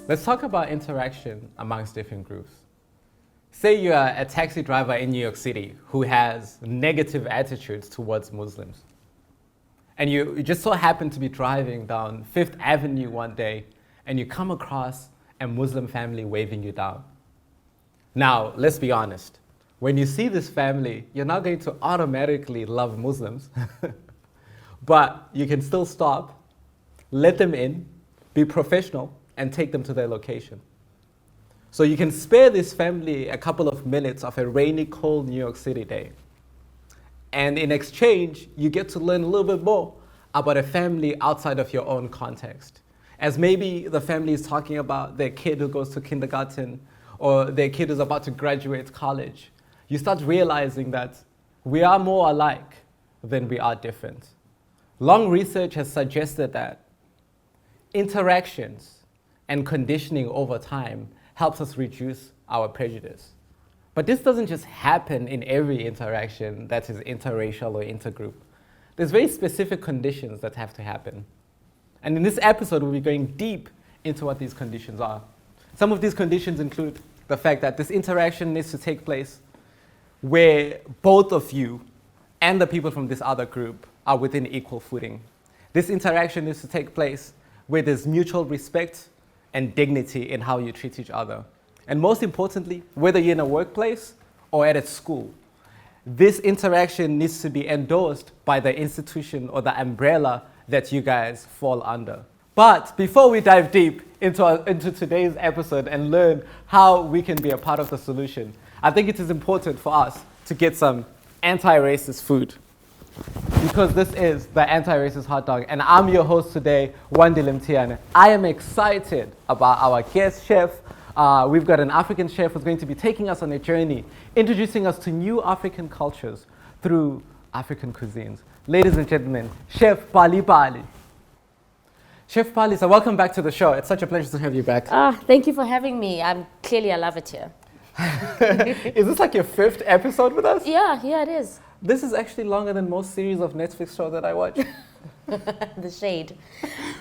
Let's talk about interaction amongst different groups. Say you're a taxi driver in New York City who has negative attitudes towards Muslims. And you just so happen to be driving down Fifth Avenue one day and you come across a Muslim family waving you down. Now, let's be honest. When you see this family, you're not going to automatically love Muslims, but you can still stop, let them in, be professional, and take them to their location. So you can spare this family a couple of minutes of a rainy, cold New York City day. And in exchange, you get to learn a little bit more about a family outside of your own context. As maybe the family is talking about their kid who goes to kindergarten or their kid who's about to graduate college. You start realizing that we are more alike than we are different. Long research has suggested that interactions and conditioning over time helps us reduce our prejudice. But this doesn't just happen in every interaction that is interracial or intergroup. There's very specific conditions that have to happen. And in this episode, we'll be going deep into what these conditions are. Some of these conditions include the fact that this interaction needs to take place where both of you and the people from this other group are within equal footing. This interaction needs to take place where there's mutual respect and dignity in how you treat each other. And most importantly, whether you're in a workplace or at a school, this interaction needs to be endorsed by the institution or the umbrella that you guys fall under. But before we dive deep into today's episode and learn how we can be a part of the solution, I think it is important for us to get some anti-racist food, because this is the anti-racist hot dog, and I'm your host today, Wandile Mthiyane. I am excited about our guest chef. We've got an African chef who's going to be taking us on a journey, introducing us to new African cultures through African cuisines. Ladies and gentlemen, Chef Pali Pali. Chef Pali, so welcome back to the show. It's such a pleasure to have you back. Thank you for having me. I love it here. Is this like your 5th episode with us? Yeah, it is. This is actually longer than most series of Netflix shows that I watch. The shade.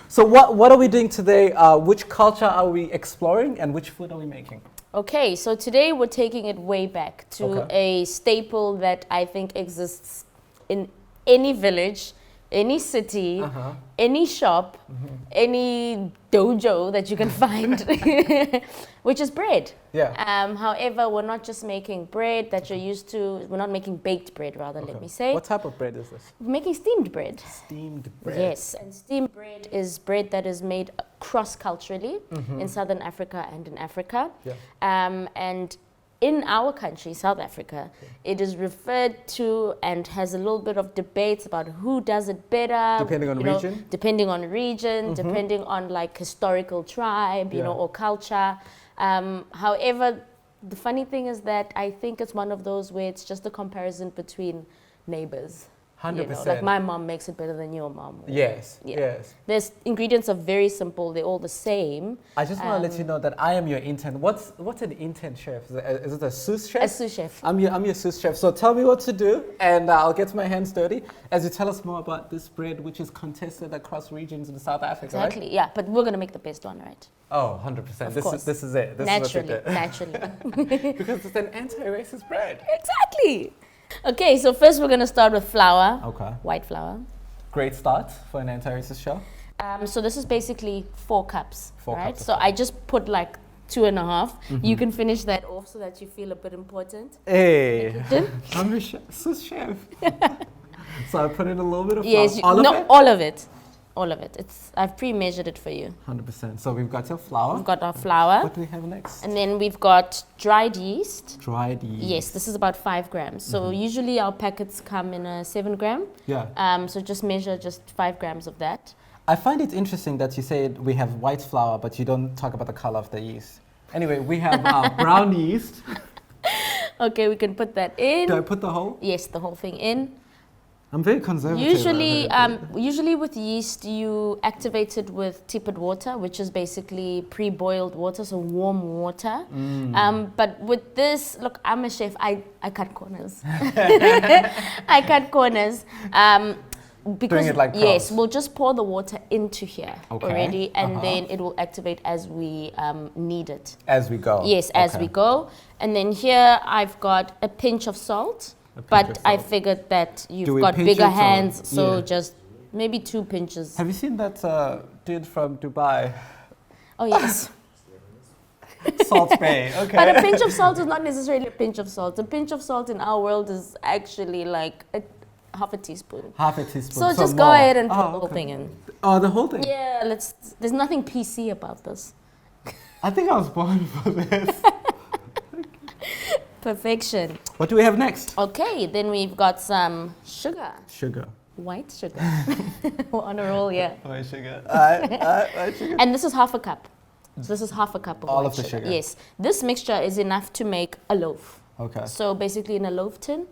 So what are we doing today? Which culture are we exploring and which food are we making? Okay, so today we're taking it way back to a staple that I think exists in any village, any city, any shop, any dojo that you can find, which is bread. Yeah. However, we're not just making bread that you're used to. We're not making baked bread, rather, let me say. What type of bread is this? We're making steamed bread. Steamed bread. Yes, and steamed bread is bread that is made cross-culturally in Southern Africa and in Africa. Yeah. And in our country, South Africa, it is referred to and has a little bit of debates about who does it better. Depending on region? Depending on region, depending on like historical tribe, you know, or culture. However, the funny thing is that I think it's one of those where it's just a comparison between neighbors. 100%. You know, like my mom makes it better than your mom. Yes, Yeah. yes. There's ingredients are very simple. They're all the same. I just want to let you know that I am your intern. What's an intern chef? Is it a sous chef? A sous chef. I'm your sous chef. So tell me what to do, and I'll get my hands dirty as you tell us more about this bread, which is contested across regions in South Africa. Exactly. Right? Yeah, but we're gonna make the best one, right? Oh, 100%. This is it. This Naturally, is naturally. because it's an anti-racist bread. Exactly. Okay, so first we're gonna start with flour. Okay. White flour. Great start for an anti-racist show. So this is basically 4 cups, 4 right? cups of So I just put like 2.5. You can finish that off so that you feel a bit important. Hey, I'm a sous chef. So I put in a little bit of flour. Yes, all of it. All of it. I've pre-measured it for you. 100%. So we've got your flour. We've got our flour. What do we have next? And then we've got dried yeast. Dried yeast. Yes, this is about 5 grams. So usually our packets come in a 7 gram. Yeah. So just measure just 5 grams of that. I find it interesting that you said we have white flour, but you don't talk about the color of the yeast. Anyway, we have brown yeast. Okay, we can put that in. Do I put the whole? Yes, the whole thing in. I'm very conservative. Usually with yeast, you activate it with tepid water, which is basically pre-boiled water, so warm water. But with this, look, I'm a chef. I cut corners. I cut corners. because doing it like yes, props. we'll just pour the water into here Okay. already, and then it will activate as we need it. As we go. Yes, as we go. And then here I've got a pinch of salt, but I figured that you've got bigger hands, so just maybe 2 pinches. Have you seen that dude from Dubai? Oh yes. Salt Bay, okay. But a pinch of salt is not necessarily a pinch of salt. A pinch of salt in our world is actually like half a teaspoon. Half a teaspoon. So just go ahead and put the whole thing in. Oh, the whole thing? Yeah, there's nothing PC about this. I think I was born for this. Perfection. What do we have next? Okay, then we've got some sugar. Sugar. White sugar. We're on a roll, yeah. White sugar. White sugar. And this is half a cup. So this is half a cup of all white of the sugar. Yes. This mixture is enough to make a loaf. Okay. So basically in a loaf tin,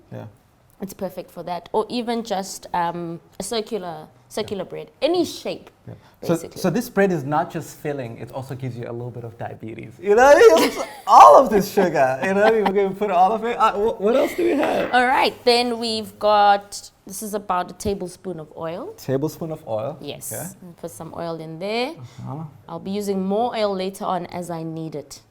it's perfect for that. Or even just a circular bread. Any shape, basically. So this bread is not just filling, it also gives you a little bit of diabetes. You know, it's all of this sugar. You know, we're going to put all of it. What else do we have? All right, then we've got, this is about a tablespoon of oil. Tablespoon of oil. Yes. Okay. Put some oil in there. I'll be using more oil later on as I need it.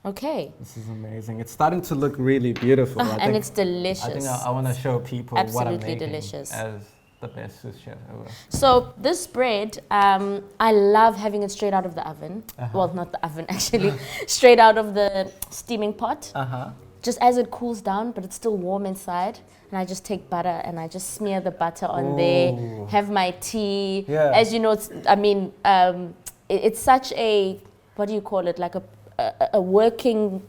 Okay. This is amazing. It's starting to look really beautiful. And it's delicious. I think I want to show people what I'm making delicious. as the best sous chef ever. So this bread, I love having it straight out of the oven. Well, not the oven actually, straight out of the steaming pot. Just as it cools down, but it's still warm inside. And I just take butter and I just smear the butter on there. Have my tea. Yeah. As you know, it's such a, what do you call it? Like a working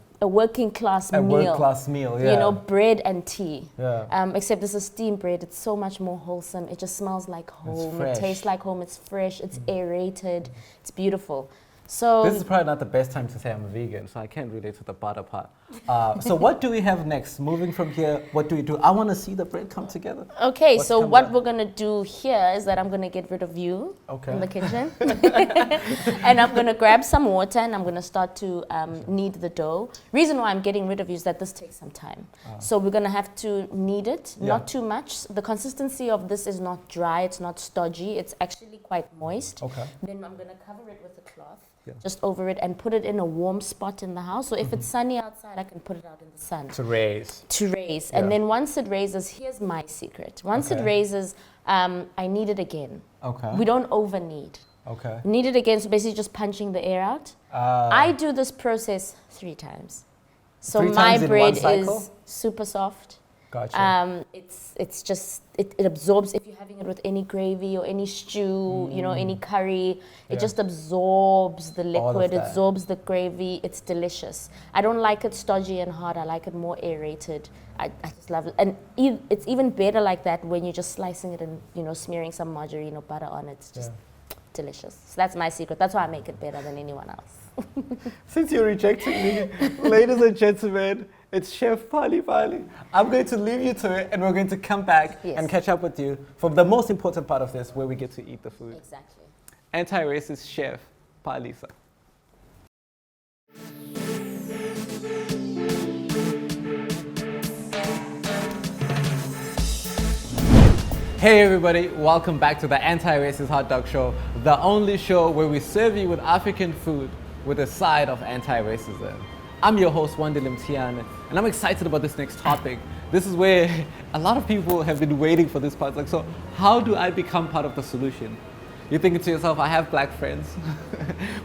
class meal. A work class meal, yeah. You know, bread and tea. Yeah. Except this is steamed bread. It's so much more wholesome. It just smells like home. It tastes like home. It's fresh. It's aerated. It's beautiful. So this is probably not the best time to say I'm a vegan, so I can't relate to the butter part. So what do we have next? Moving from here, what do we do? I want to see the bread come together. Okay, so what we're going to do here is that I'm going to get rid of you in the kitchen. And I'm going to grab some water and I'm going to start to knead the dough. Reason why I'm getting rid of you is that this takes some time. So we're going to have to knead it, not too much. The consistency of this is not dry, it's not stodgy, it's actually quite moist. Then I'm going to cover it with a cloth. Just over it and put it in a warm spot in the house. So if it's sunny outside, I can put it out in the sun. To raise. And then once it raises, here's my secret. Once it raises, I knead it again. We don't over knead. Knead it again, so basically just punching the air out. I do this process 3 times. So my bread is super soft. Gotcha. It's just, it absorbs, if you're having it with any gravy or any stew, you know, any curry, it just absorbs the liquid, it absorbs the gravy. It's delicious. I don't like it stodgy and hard. I like it more aerated. I just love it. And it's even better like that when you're just slicing it and, you know, smearing some margarine or butter on it. It's just delicious. So that's my secret. That's why I make it better than anyone else. Since you're rejecting me, ladies and gentlemen, it's Chef Pali Pali. I'm going to leave you to it, and we're going to come back and catch up with you for the most important part of this, where we get to eat the food. Exactly. Anti-racist Chef Pali. Hey everybody, welcome back to the Anti-Racist Hot Dog Show, the only show where we serve you with African food with a side of anti-racism. I'm your host, Wandile Mthiyane, and I'm excited about this next topic. This is where a lot of people have been waiting for this part. It's like, so how do I become part of the solution? You're thinking to yourself, I have black friends,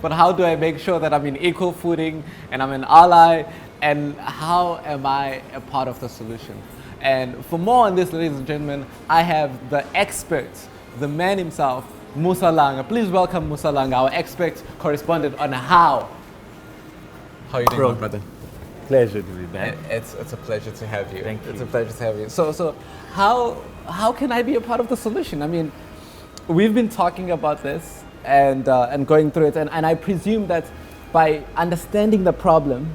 but how do I make sure that I'm in equal footing and I'm an ally, and how am I a part of the solution? And for more on this, ladies and gentlemen, I have the expert, the man himself, Musa Langa. Please welcome Musa Langa, our expert correspondent on how. How are you doing, my brother? Pleasure to be back. It's a pleasure to have you. Thank you. It's a pleasure to have you. So how can I be a part of the solution? I mean, we've been talking about this and going through it, and I presume that by understanding the problem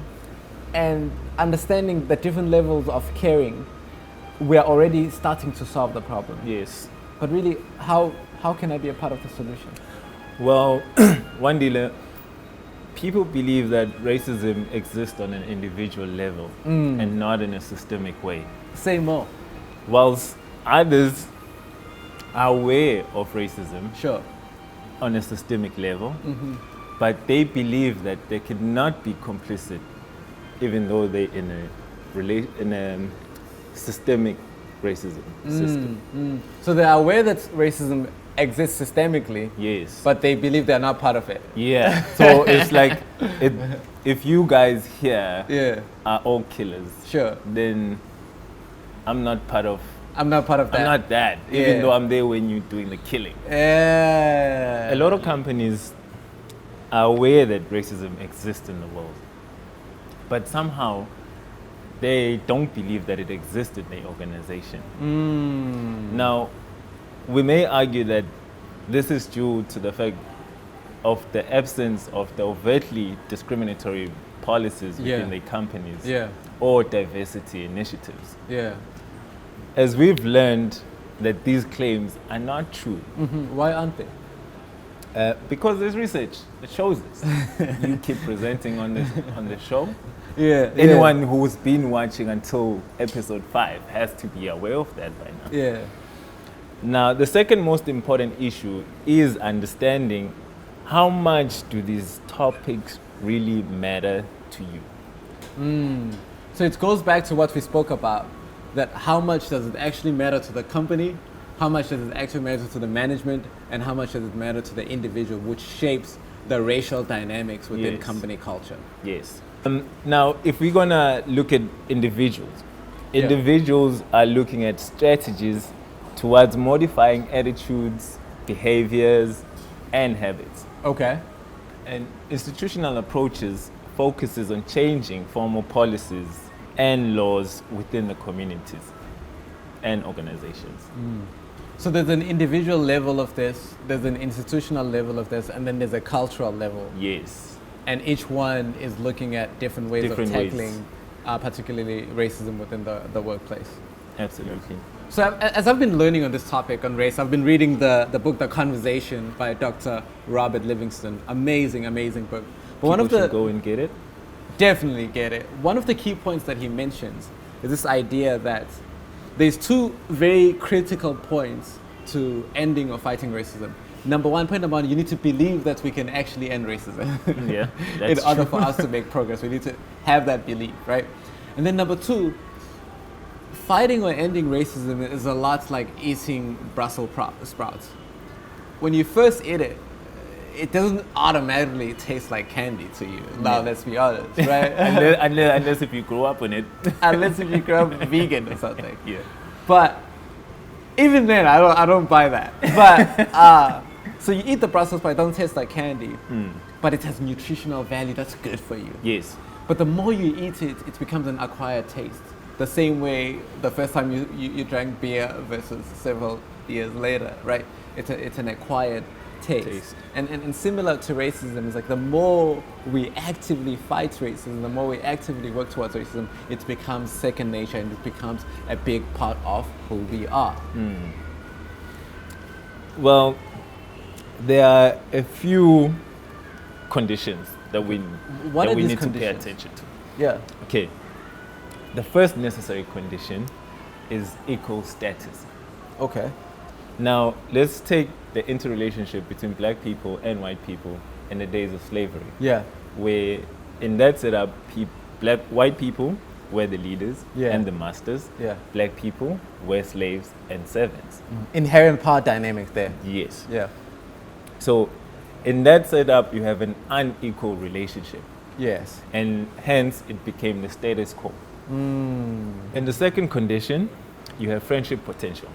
and understanding the different levels of caring, we are already starting to solve the problem. Yes. But really, how can I be a part of the solution? Well, Wandile, people believe that racism exists on an individual level and not in a systemic way. Say more. Whilst others are aware of racism Sure. on a systemic level, but they believe that they cannot be complicit, even though they're in a systemic racism system. So they are aware that racism exists systemically, Yes. but they believe they're not part of it. Yeah. So it's like, if you guys here Yeah. are all killers, Sure. then I'm not part of. I'm not part of that. I'm not that, even Yeah. though I'm there when you're doing the killing. Yeah. A lot of companies are aware that racism exists in the world, but somehow they don't believe that it exists in their organization. Now, we may argue that this is due to the fact of the absence of the overtly discriminatory policies within the companies Yeah. or diversity initiatives. Yeah. As we've learned that these claims are not true, Why aren't they? because there's research that shows this. You keep presenting on the show. Yeah. Anyone who's been watching until episode 5 has to be aware of that by now. Yeah. Now, the second most important issue is understanding how much do these topics really matter to you. So it goes back to what we spoke about, that how much does it actually matter to the company, how much does it actually matter to the management, and how much does it matter to the individual, which shapes the racial dynamics within Yes. company culture. Yes. Now, if we're gonna look at individuals, individuals are looking at strategies towards modifying attitudes, behaviors, and habits. Okay. And institutional approaches focuses on changing formal policies and laws within the communities and organizations. So there's an individual level of this, there's an institutional level of this, and then there's a cultural level. Yes. And each one is looking at different ways Different of ways. tackling particularly racism within the workplace. Absolutely. So as I've been learning on this topic on race, I've been reading the book The Conversation by Dr. Robert Livingston. Amazing, amazing book. But one of People the should go and get it. Definitely get it. One of the key points that he mentions is this idea that there's two very critical points to ending or fighting racism. Point number one, you need to believe that we can actually end racism. Yeah, In that's order true. for us to make progress, we need to have that belief, right? And then number two, fighting or ending racism is a lot like eating Brussels sprouts. When you first eat it, it doesn't automatically taste like candy to you. Now, let's be honest, right? unless if you grow up on it. Unless if you grow up vegan or something. Yeah. But even then, I don't buy that. But so you eat the Brussels sprout, it doesn't taste like candy, but it has nutritional value. That's good for you. Yes. But the more you eat it, it becomes an acquired taste. The same way the first time you drank beer versus several years later, right? It's an acquired taste. And similar to racism, it's like the more we actively fight racism, the more we actively work towards racism, it becomes second nature and it becomes a big part of who we are. Well, there are a few conditions that we What are need these to pay conditions? attention to. Yeah. Okay. The first necessary condition is equal status. Okay. Now, let's take the interrelationship between black people and white people in the days of slavery. Yeah. Where in that setup, white people were the leaders Yeah. and the masters. Yeah. Black people were slaves and servants. Inherent power dynamics there. Yes. Yeah. So in that setup, you have an unequal relationship. Yes. And hence, it became the status quo. In the second condition, you have friendship potential.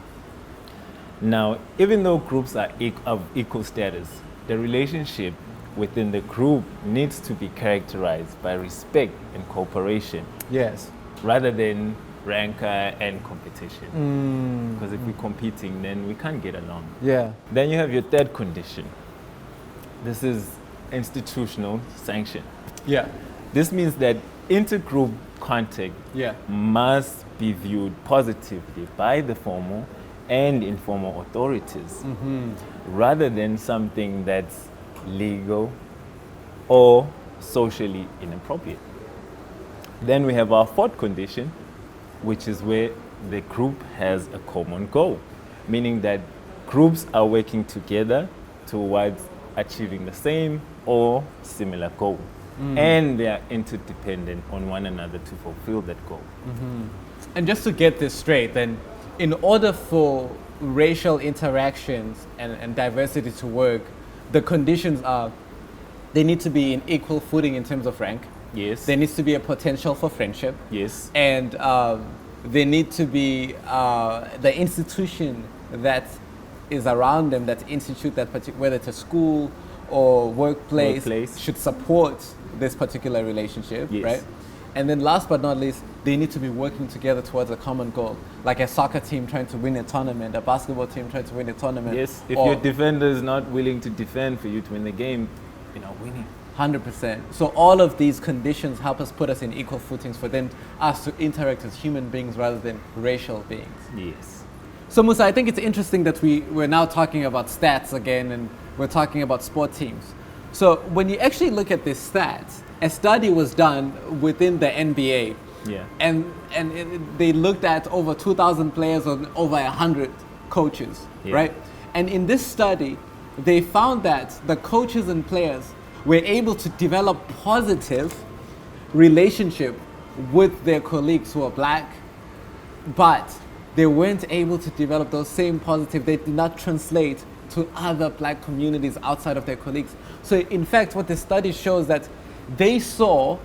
Now, even though groups are of equal status, the relationship within the group needs to be characterized by respect and cooperation Yes. rather than rancor and competition. Because if we're competing, then we can't get along. Yeah. Then you have your third condition. This is institutional sanction. Yeah. This means that intergroup contact Yeah. must be viewed positively by the formal and informal authorities rather than something that's legal or socially inappropriate. Then we have our fourth condition, which is where the group has a common goal, meaning that groups are working together towards achieving the same or similar goal. And they are interdependent on one another to fulfill that goal. And just to get this straight, then, in order for racial interactions and diversity to work, the conditions are they need to be in equal footing in terms of rank. Yes. There needs to be a potential for friendship. Yes. And there need to be the institution that is around them, that institute, that whether it's a school or workplace, should support this particular relationship, Yes. right? And then last but not least, they need to be working together towards a common goal. Like a soccer team trying to win a tournament, a basketball team trying to win a tournament. Yes, if your defender is not willing to defend for you to win the game, you're not winning. 100%. So all of these conditions help us put us in equal footings for then us to interact as human beings rather than racial beings. Yes. So Musa, I think it's interesting that we're now talking about stats again, and we're talking about sport teams. So when you actually look at these stats, a study was done within the NBA. Yeah. And they looked at over 2,000 players and over 100 coaches, Yeah. right? And in this study, they found that the coaches and players were able to develop positive relationship with their colleagues who are black, but they weren't able to develop those same positive, they did not translate to other black communities outside of their colleagues. So in fact, what the study shows that they saw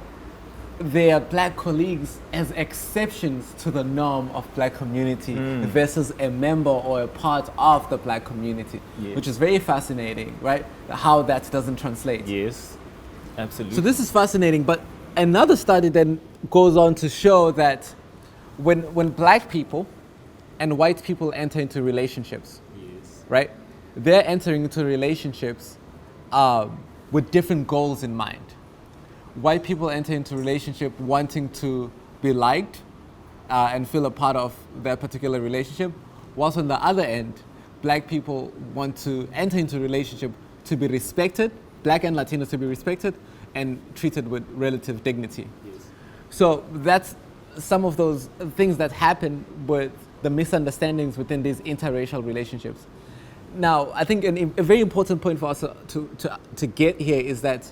their black colleagues as exceptions to the norm of black community versus a member or a part of the black community, Yes. which is very fascinating, right? How that doesn't translate. Yes, absolutely. So this is fascinating, but another study then goes on to show that when black people and white people enter into relationships, Yes. right? They're entering into relationships with different goals in mind. White people enter into relationship wanting to be liked and feel a part of that particular relationship, whilst on the other end, black people want to enter into relationship to be respected, black and Latinos to be respected and treated with relative dignity. Yes. So that's some of those things that happen with the misunderstandings within these interracial relationships. Now, I think a very important point for us to get here is that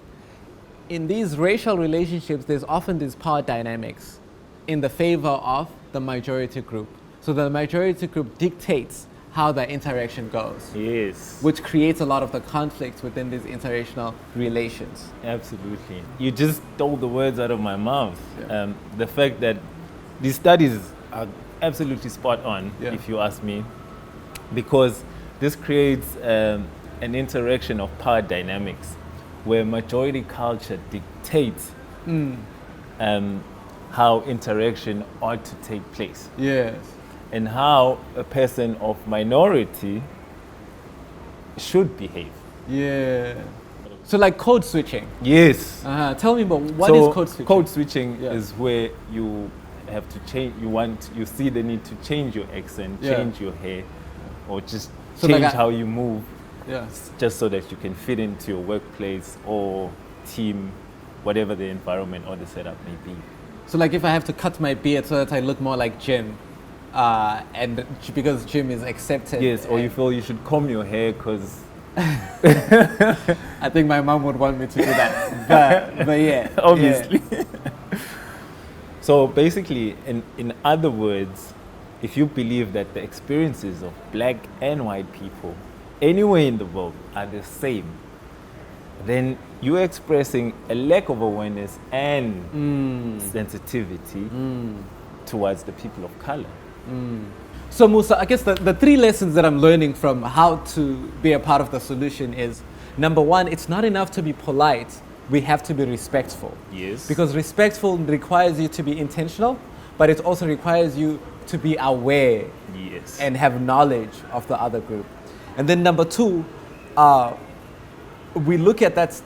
in these racial relationships, there's often these power dynamics in the favor of the majority group. So the majority group dictates how the interaction goes, Yes. which creates a lot of the conflict within these interracial relations. Absolutely. You just stole the words out of my mouth. Yeah. The fact that these studies are absolutely spot on, Yeah. if you ask me, because this creates an interaction of power dynamics where majority culture dictates how interaction ought to take place Yes. and how a person of minority should behave. Yeah. So like code switching. Yes. Tell me about what is code switching? Code switching Yeah. is where you have to change. You see the need to change your accent, Yeah. change your hair, or just So change like how you move, Yeah. just so that you can fit into your workplace or team, whatever the environment or the setup may be. So like if I have to cut my beard so that I look more like Jim, and because Jim is accepted. Yes, or you feel you should comb your hair because I think my mom would want me to do that. but yeah. obviously. So basically, in other words, if you believe that the experiences of black and white people anywhere in the world are the same, then you're expressing a lack of awareness and sensitivity towards the people of color. So Musa, I guess the three lessons that I'm learning from how to be a part of the solution is, number one, it's not enough to be polite. We have to be respectful. Yes. Because respectful requires you to be intentional, but it also requires you to be aware Yes. and have knowledge of the other group. And then number two, we look at that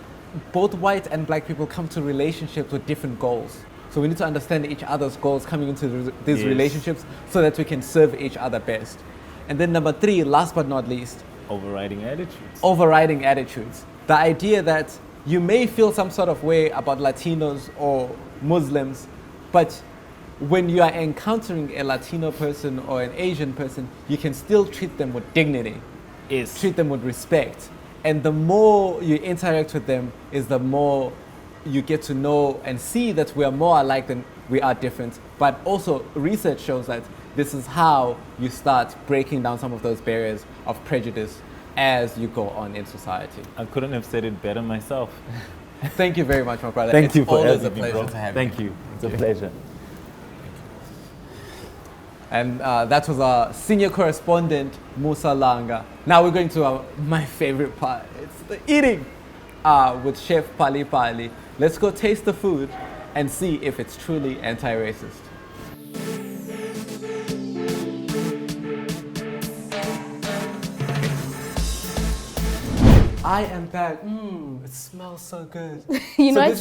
both white and black people come to relationships with different goals. So we need to understand each other's goals coming into these Yes. relationships so that we can serve each other best. And then number three, last but not least, Overriding attitudes. overriding attitudes. The idea that you may feel some sort of way about Latinos or Muslims, but when you are encountering a Latino person or an Asian person, you can still treat them with dignity Yes. treat them with respect. And the more you interact with them is the more you get to know and see that we are more alike than we are different. But also research shows that this is how you start breaking down some of those barriers of prejudice as you go on in society. I couldn't have said it better myself. Thank you very much, my brother. Thank It's you for always having a me, pleasure bro. to have Thank you. It's a pleasure. And that was our senior correspondent, Musa Langa. Now we're going to my favorite part. It's the eating with Chef Pali Pali. Let's go taste the food and see if it's truly anti-racist. I am back. It smells so good. You know this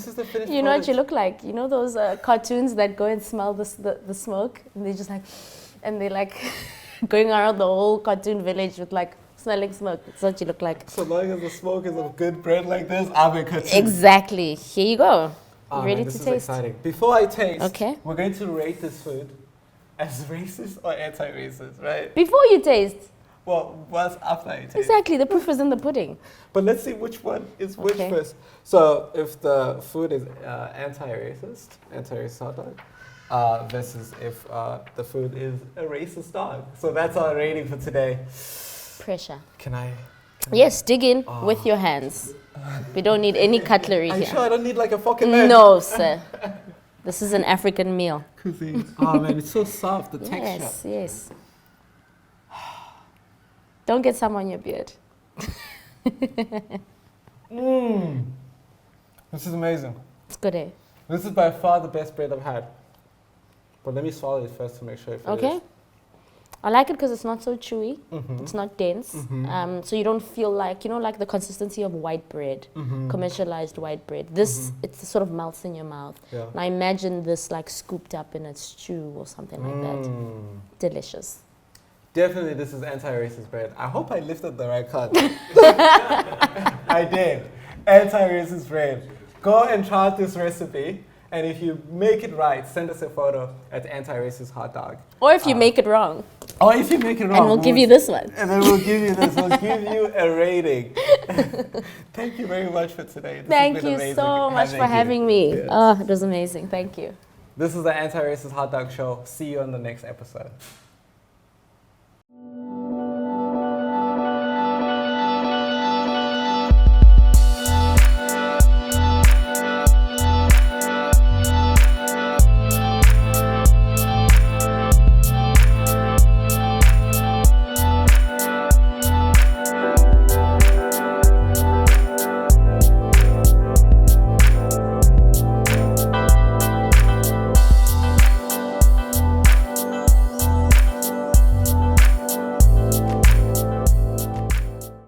is the finished You know what product. you look like? You know those cartoons that go and smell the smoke? And they just like, and they like going around the whole cartoon village with like smelling smoke. That's what you look like. So long as the smoke is of good bread like this, I'm a cartoon. Exactly. Here you go. Oh, Ready man, to this taste? is exciting. Before I taste, Okay. we're going to rate this food as racist or anti-racist, right? Before you taste. Well, what's after I taste? Exactly. The proof is in the pudding. But let's see which one is which Okay. first. So if the food is anti-racist hot dog, versus if the food is a racist dog. So that's our rating for today. Pressure. Can I? Yes, dig in with your hands. We don't need any cutlery Are you here. sure I don't need like a fork and knife? No, sir. This is an African meal. Cuisine. Oh man, it's so soft, the texture. Yes, yes. Don't get some on your beard. This is amazing. It's good, eh? This is by far the best bread I've had. But let me swallow it first to make sure if it Okay. is. I like it because it's not so chewy. Mhm. It's not dense. Mhm. So you don't feel like, you know, like the consistency of white bread, Mhm. commercialized white bread. This, it sort of melts in your mouth. Yeah. And I imagine this like scooped up in a stew or something like that. Delicious. Definitely this is anti-racist bread. I hope I lifted the right card. I did. Anti-racist bread. Go and try out this recipe. And if you make it right, send us a photo at anti-racist hot dog. Or if you make it wrong. Or if you make it wrong. And we'll give you this one. And then we'll give you this. We'll give you a rating. Thank you very much for today. This has Thank been you amazing so much for you. having me. Yes. Oh, it was amazing. Thank you. This is the Anti-Racist Hot Dog Show. See you on the next episode.